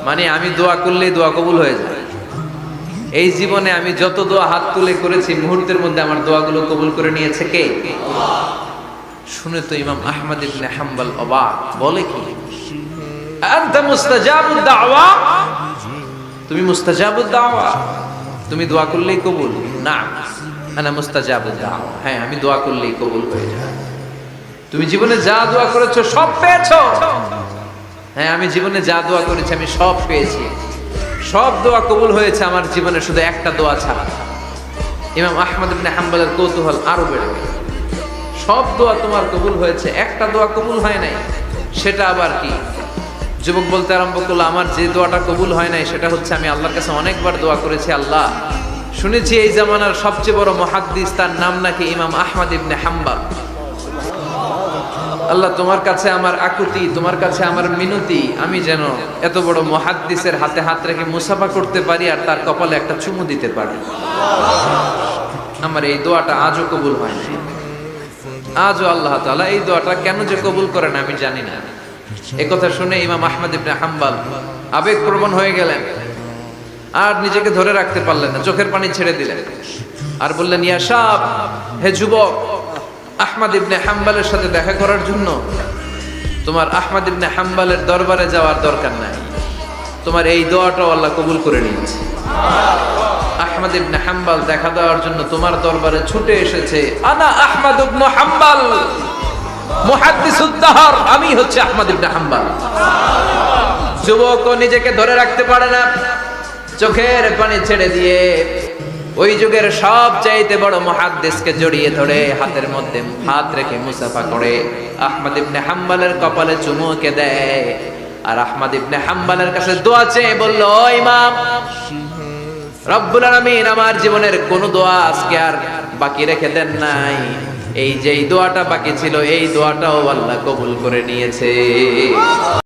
মানে আমি দোয়া করলেই দোয়া কবুল হয়ে যায়। এই জীবনে আমি যত দোয়া হাত তুলে করেছি মুহূর্তের মধ্যে আমার দোয়াগুলো কবুল করে নিয়েছে কে? শুনে তো ইমাম আহমদ ইবনে হাম্বল অবাক, বলে কি আনতা মুস্তাজাবুদ দাওয়া, তুমি মুস্তাজাবুদ দাওয়া, তুমি দোয়া করলেই কবুল? না, আনা মুস্তাজাবুদ দাওয়া, হ্যাঁ আমি দোয়া করলেই কবুল হয়ে যায়। তুমি জীবনে যা দোয়া করেছো সব পেয়েছো? হ্যাঁ আমি জীবনে যা দোয়া করেছি আমি সব পেয়েছি, সব দোয়া কবুল হয়েছে আমার জীবনে, শুধু একটা দোয়া ছাড়া। ইমাম আহমদ ইবনে হাম্বলের কৌতূহল আরো বেড়ে গেল। সব দোয়া তোমার কবুল হয়েছে, একটা দোয়া কবুল হয় নাই, সেটা আবার কি? যুবক বলতে আরম্ভ করলো, আমার যে দোয়াটা কবুল হয় নাই সেটা হচ্ছে আমি আল্লাহর কাছে অনেকবার দোয়া করেছি, আল্লাহ শুনেছি এই জামানার সবচেয়ে বড় মুহাদ্দিস, তার নাম নাকি ইমাম আহমদ ইবনে হাম্বল। আল্লাহ তোমার কাছে আমার আকুতি, তোমার কাছে আমার মিনতি, আমি যেন এত বড় মুহাদ্দিসের হাতে হাত রেখে মুসাফা করতে পারি আর তার কপালে একটা চুমু দিতে পারি। আমার এই দোয়াটা আজও কবুল হয় না, আজও আল্লাহ তাআলা এই দোয়াটা কেন যে কবুল করেন আমি জানি না। একথা শুনে ইমাম আহমদ ইবনে হাম্বল আবেগপ্রবণ হয়ে গেলেন, আর নিজেকে ধরে রাখতে পারলেন না, চোখের পানি ছেড়ে দিলেন আর বললেন, ইয়া শাব, হে যুবক, আহমদ ইবনে হাম্বলের সাথে দেখা করার জন্য তোমার আহমদ ইবনে হাম্বলের দরবারে যাওয়ার দরকার নাই, তোমার এই দোয়াটাও আল্লাহ কবুল করে নিয়েছে। আহমদ ইবনে হাম্বল দেখা দেওয়ার জন্য তোমার দরবারে ছুটে এসেছে। আনা আহমদ ইবনে হাম্বল মুহাদ্দিসুদ দাহর, আমি হচ্ছে আহমদ ইবনে হাম্বল। যুবক নিজেকে ধরে রাখতে পারে না, চোখের পানি ছেড়ে দিয়ে ওই যুগের সব চাইতে বড় মুহাদ্দিসকে জড়িয়ে ধরে হাতের মধ্যে হাত রেখে মুসাফা করে আহমদ ইবনে হাম্বলের কপালে চুমুকে দেয়, আর আহমদ ইবনে হাম্বলের কাছে দোয়া চেয়ে বলল, ও ইমাম, রব্বুল আলামিন আমার জীবনের কোন দোয়া আজকে আর বাকি রেখে দেন নাই, এই যেই দোয়াটা বাকি ছিল এই দোয়াটাও আল্লাহ কবুল করে নিয়েছে।